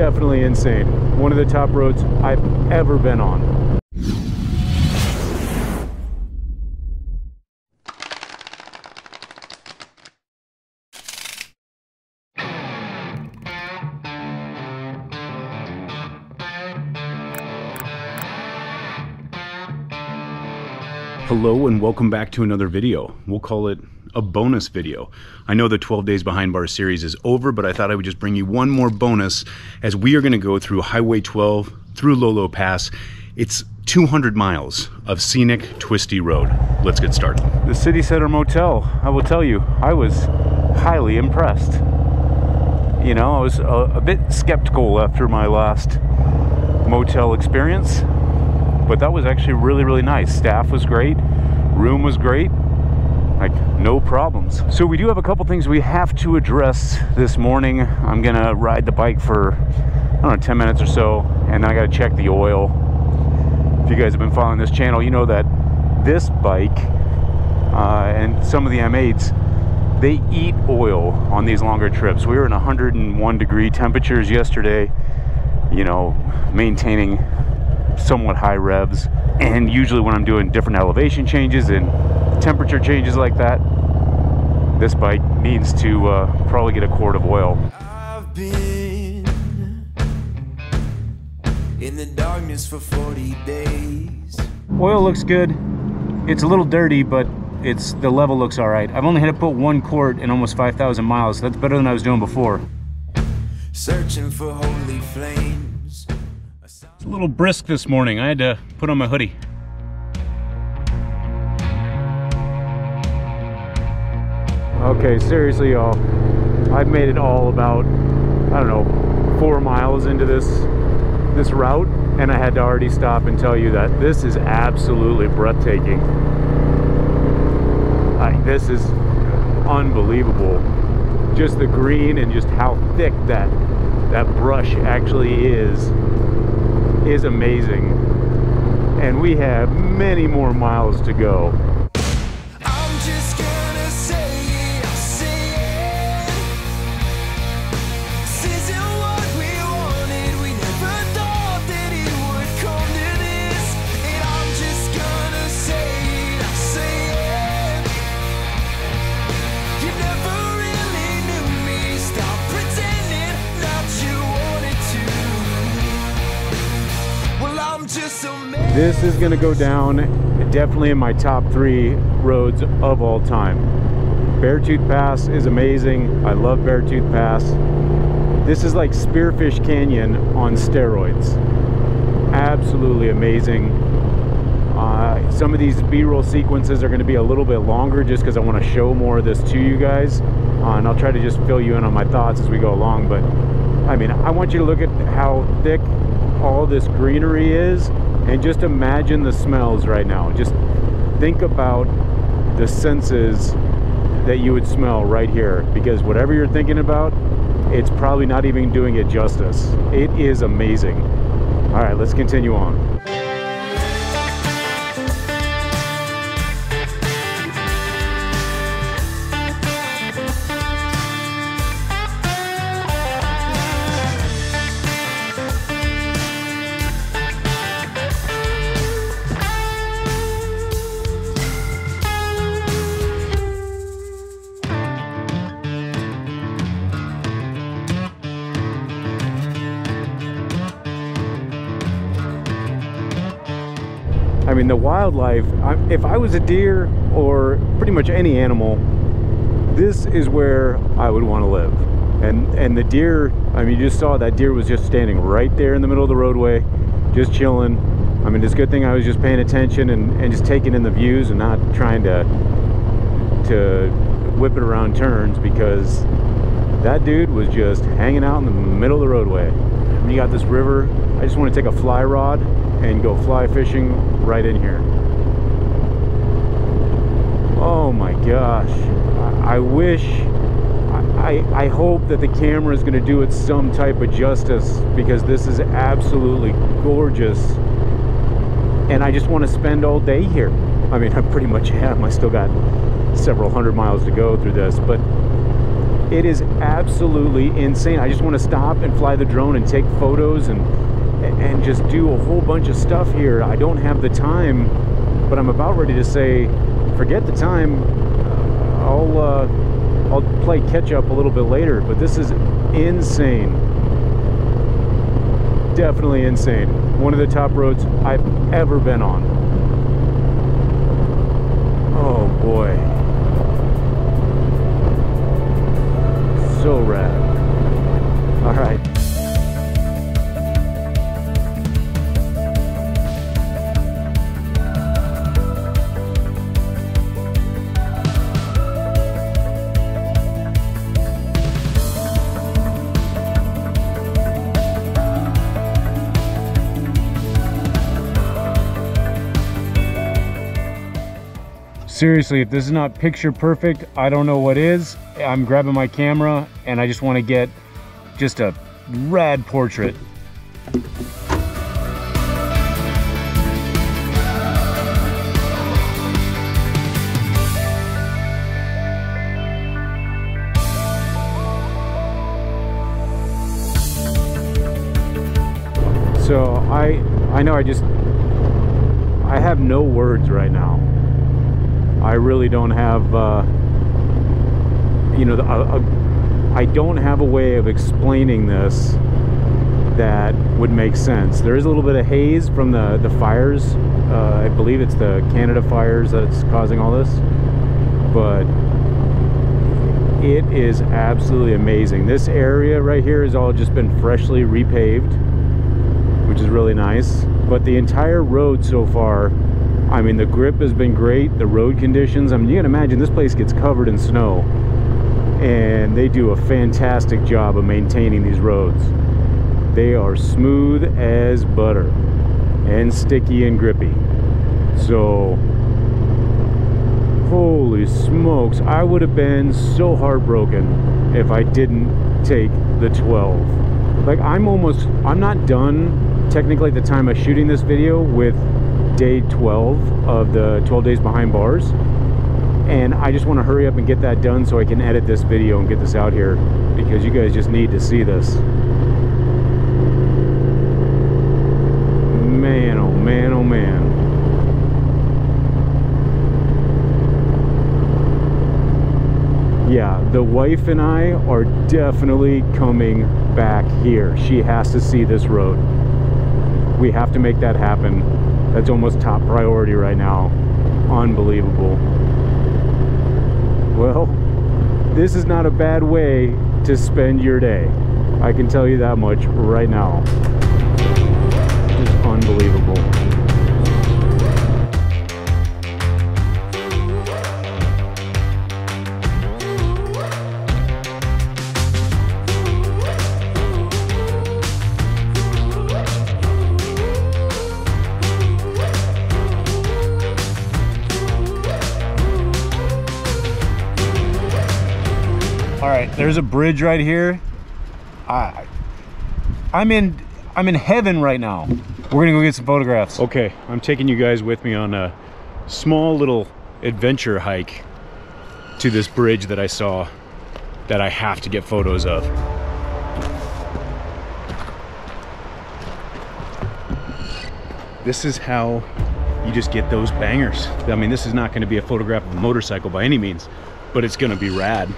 definitely insane. One of the top roads I've ever been on. Hello and welcome back to another video. We'll call it a bonus video. I know the 12 Days Behind Bars series is over, but I thought I would just bring you one more bonus as we are going to go through Highway 12 through LoLo Pass. It's 200 miles of scenic, twisty road. Let's get started. The City Center Motel, I will tell you, I was highly impressed. You know, I was a bit skeptical after my last motel experience, but that was actually really, really nice. Staff was great, room was great, like no problems. So we do have a couple things we have to address this morning. I'm gonna ride the bike for, I don't know, 10 minutes or so, and then I gotta check the oil. If you guys have been following this channel, you know that this bike and some of the M8s, they eat oil on these longer trips. We were in 101 degree temperatures yesterday, you know, maintaining somewhat high revs, and usually when I'm doing different elevation changes and temperature changes like that, this bike needs to probably get a quart of oil. I've been in the darkness for 40 days. Oil looks good. It's a little dirty, but the level looks all right. I've only had to put 1 quart in almost 5,000 miles. So that's better than I was doing before. Searching for holy flames. It's a little brisk this morning. I had to put on my hoodie. Okay, seriously, y'all. I've made it all about, I don't know, 4 miles into this route, and I had to already stop and tell you that this is absolutely breathtaking. This is unbelievable. Just the green and just how thick that brush actually is amazing. And we have many more miles to go. I'm just gonna say it. This isn't what we wanted. We never thought that it would come to this. And I'm just gonna say it. You never really knew me. Stop pretending that you wanted to. Well, I'm just a man. This is going to go down definitely in my top 3 roads of all time. Beartooth Pass is amazing. I love Beartooth Pass. This is like Spearfish Canyon on steroids. Absolutely amazing. Some of these B-roll sequences are going to be a little bit longer just because I want to show more of this to you guys. And I'll try to just fill you in on my thoughts as we go along. But I mean, I want you to look at how thick all this greenery is, and just imagine the smells right now. Just think about the senses that you would smell right here, because whatever you're thinking about, it's probably not even doing it justice. It is amazing. All right, let's continue on. I mean, the wildlife, if I was a deer or pretty much any animal, this is where I would want to live. And the deer, I mean, you just saw that deer was just standing right there in the middle of the roadway, just chilling. I mean, it's a good thing I was just paying attention and just taking in the views and not trying to whip it around turns, because that dude was just hanging out in the middle of the roadway. When you got this river, I just want to take a fly rod and go fly fishing right in here. Oh my gosh. I wish, I hope that the camera is going to do it some type of justice, because this is absolutely gorgeous. And I just want to spend all day here. I mean, I pretty much am. I still got several hundred miles to go through this, but It is absolutely insane. I just want to stop and fly the drone and take photos and just do a whole bunch of stuff here. I don't have the time, but I'm about ready to say, forget the time. I'll play catch up a little bit later, but this is insane. Definitely insane. One of the top roads I've ever been on. Oh boy. So rad. All right. Seriously, if this is not picture perfect, I don't know what is. I'm grabbing my camera and I just want to get just a rad portrait. So I know I have no words right now. I really don't have, you know, I don't have a way of explaining this that would make sense. There is a little bit of haze from the fires. I believe it's the Canada fires that's causing all this, but it is absolutely amazing. This area right here has all just been freshly repaved, which is really nice. But the entire road so far, I mean, the grip has been great. The road conditions, I mean, you can imagine this place gets covered in snow, and they do a fantastic job of maintaining these roads. They are smooth as butter and sticky and grippy. So, holy smokes, I would have been so heartbroken if I didn't take the 12. Like, I'm not done technically at the time of shooting this video with day 12 of the 12 days behind bars, and I just want to hurry up and get that done so I can edit this video and get this out here, because you guys just need to see this. Man, oh man, oh man. Yeah, the wife and I are definitely coming back here. She has to see this road. We have to make that happen. That's almost top priority right now. Unbelievable. Well, this is not a bad way to spend your day. I can tell you that much right now. It's unbelievable. All right, there's a bridge right here. I'm in heaven right now. We're gonna go get some photographs. Okay, I'm taking you guys with me on a small little adventure hike to this bridge that I saw that I have to get photos of. This is how you just get those bangers. I mean, this is not gonna be a photograph of a motorcycle by any means, but it's gonna be rad.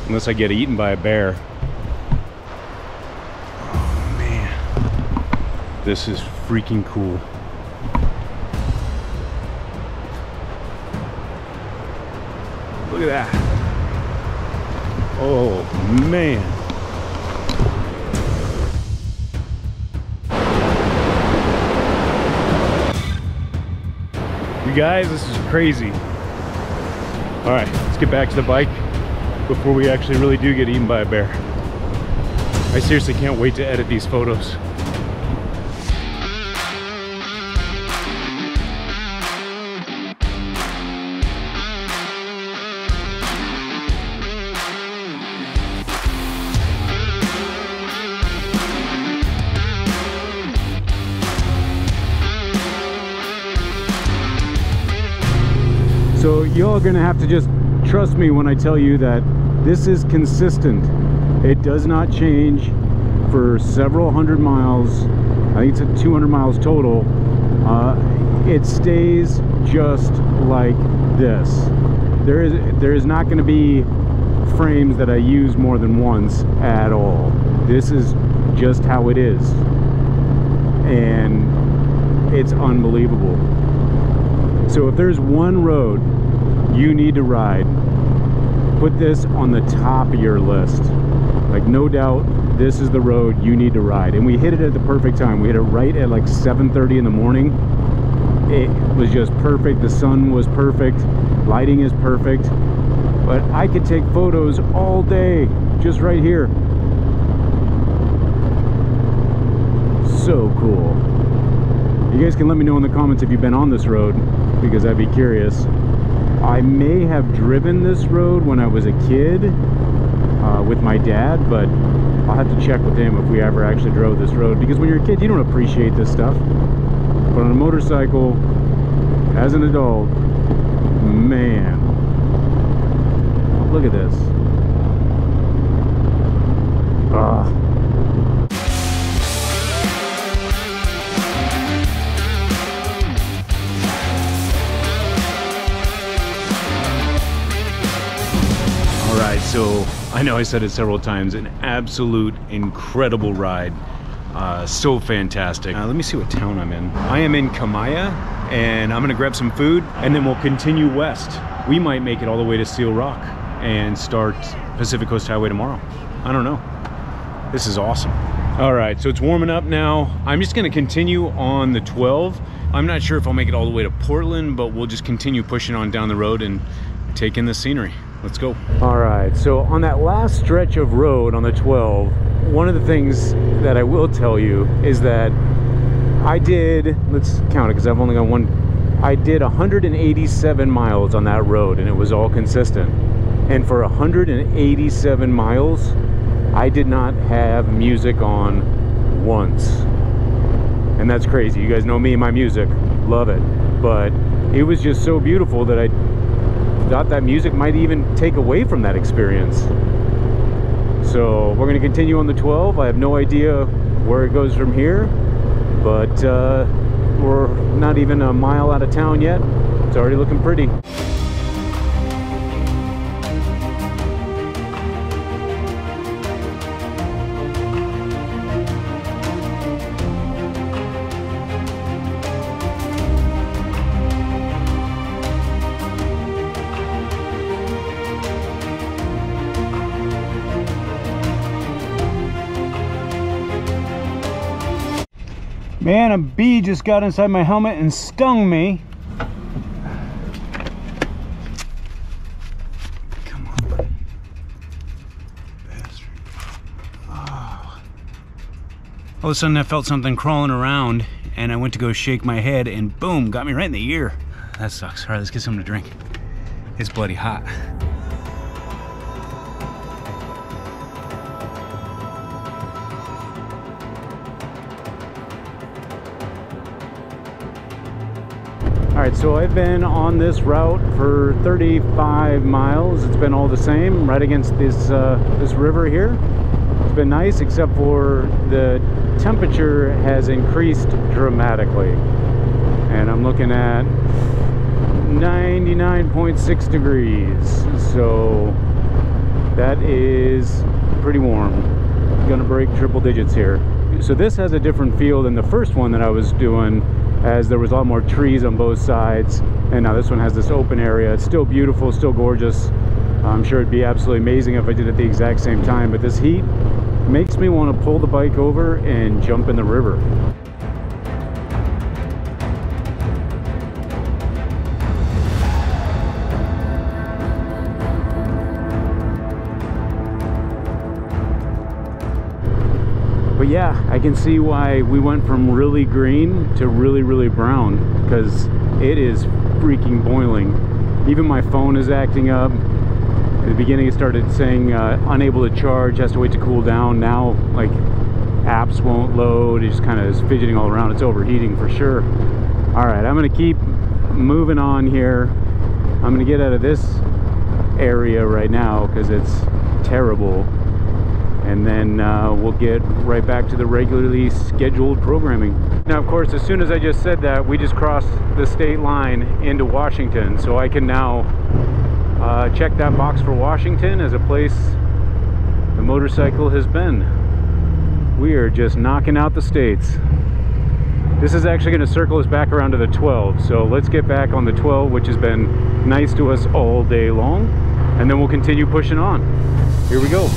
Unless I get eaten by a bear. Oh man, this is freaking cool. Look at that. Oh man. You guys, this is crazy. All right, let's get back to the bike before we actually really do get eaten by a bear. I seriously can't wait to edit these photos. So y'all are gonna have to just trust me when I tell you that this is consistent. It does not change for several hundred miles. I think it's 200 miles total. It stays just like this. There is not going to be frames that I use more than once at all. This is just how it is, and it's unbelievable. So if there's one road you need to ride, put this on the top of your list. Like, no doubt, this is the road you need to ride. And we hit it at the perfect time. We hit it right at like 7:30 in the morning. It was just perfect. The sun was perfect. Lighting is perfect. But I could take photos all day just right here. So cool. You guys can let me know in the comments if you've been on this road, because I'd be curious. I may have driven this road when I was a kid with my dad, but I'll have to check with him if we ever actually drove this road, because when you're a kid you don't appreciate this stuff, but on a motorcycle as an adult, man, look at this. Alright, so I know I said it several times, an absolute incredible ride. So fantastic. Let me see what town I'm in. I am in Kamaya, and I'm gonna grab some food and then we'll continue west. We might make it all the way to Seal Rock and start Pacific Coast Highway tomorrow. I don't know. This is awesome. All right, so it's warming up now. I'm just gonna continue on the 12. I'm not sure if I'll make it all the way to Portland, but we'll just continue pushing on down the road and take in the scenery. Let's go. All right, so on that last stretch of road on the 12, one of the things that I will tell you is that I did, let's count it because I've only got one, I did 187 miles on that road, and it was all consistent. And for 187 miles, I did not have music on once. And that's crazy. You guys know me and my music, love it. But it was just so beautiful that I thought that music might even take away from that experience. So we're going to continue on the 12. I have no idea where it goes from here, but we're not even a mile out of town yet. It's already looking pretty. Man, a bee just got inside my helmet and stung me. Come on. Bastard. Oh. All of a sudden I felt something crawling around, and I went to go shake my head, and boom, got me right in the ear. That sucks. All right, let's get something to drink. It's bloody hot. Alright, so I've been on this route for 35 miles. It's been all the same, right against this this river here. It's been nice, except for the temperature has increased dramatically. And I'm looking at 99.6 degrees. So that is pretty warm. Gonna break triple digits here. So this has a different feel than the first one that I was doing, as there was a lot more trees on both sides, and now this one has this open area. It's still beautiful, still gorgeous. I'm sure it'd be absolutely amazing if I did it at the exact same time, but this heat makes me want to pull the bike over and jump in the river. But yeah, I can see why we went from really green to really brown, because it is freaking boiling. Even my phone is acting up. At the beginning it started saying unable to charge, has to wait to cool down. Now like apps won't load, it just kind of is fidgeting all around. It's overheating for sure. All right, I'm gonna keep moving on here. I'm gonna get out of this area right now because it's terrible, and then we'll get right back to the regularly scheduled programming. Now, of course, as soon as I just said that, we just crossed the state line into Washington, so I can now check that box for Washington as a place the motorcycle has been. We are just knocking out the states. This is actually going to circle us back around to the 12, so let's get back on the 12, which has been nice to us all day long, and then we'll continue pushing on. Here we go.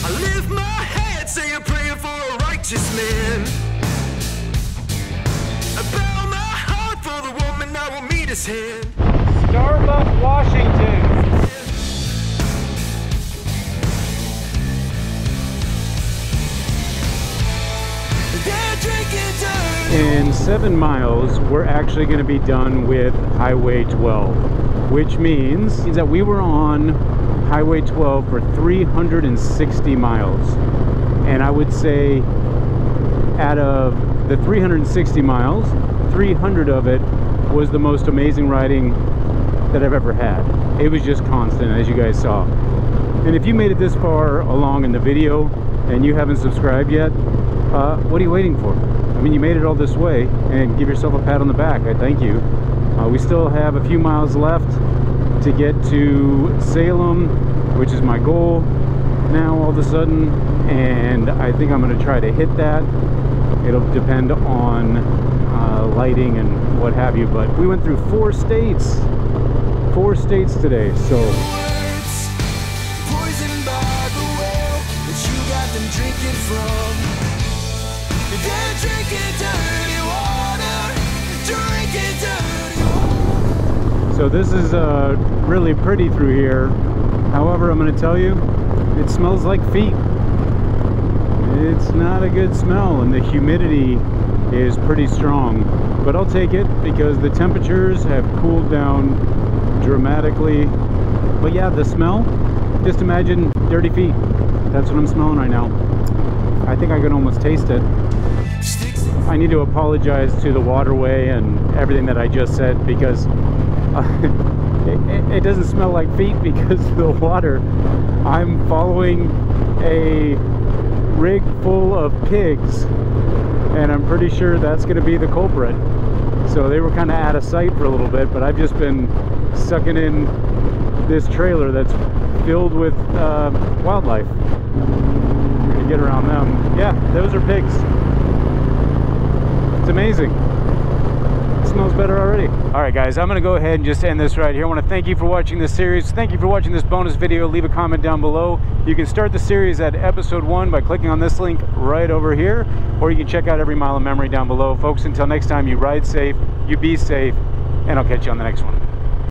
I lift my head, say a prayer for a righteous man. I bow my heart for the woman I will meet his hand. Starbucks, Washington. They're drinking dirt. In 7 miles, we're actually going to be done with Highway 12, which means that we were on Highway 12 for 360 miles. And I would say out of the 360 miles, 300 of it was the most amazing riding that I've ever had. It was just constant, as you guys saw. And if you made it this far along in the video and you haven't subscribed yet, what are you waiting for? I mean, you made it all this way, and give yourself a pat on the back. I thank you. We still have a few miles left to get to Salem, which is my goal now all of a sudden, and I think I'm going to try to hit that. It'll depend on lighting and what have you, but we went through 4 states today, so Words poisoned by the well that you got them drinking from. They're drinking dirty water, drinking dirty water. so this is really pretty through here. However, I'm going to tell you, it smells like feet. It's not a good smell, and the humidity is pretty strong, but I'll take it because the temperatures have cooled down dramatically. But yeah, the smell, just imagine dirty feet. That's what I'm smelling right now. I think I can almost taste it. I need to apologize to the waterway and everything that I just said, because it doesn't smell like feet because of the water. I'm following a rig full of pigs, and I'm pretty sure that's going to be the culprit. So they were kind of out of sight for a little bit, but I've just been sucking in this trailer that's filled with wildlife. We're going to get around them. Yeah, those are pigs. It's amazing. It smells better already. All right, guys, I'm going to go ahead and just end this right here. I want to thank you for watching this series. Thank you for watching this bonus video. Leave a comment down below. You can start the series at episode 1 by clicking on this link right over here, or you can check out every mile of memory down below. Folks, until next time, you ride safe, you be safe, and I'll catch you on the next one.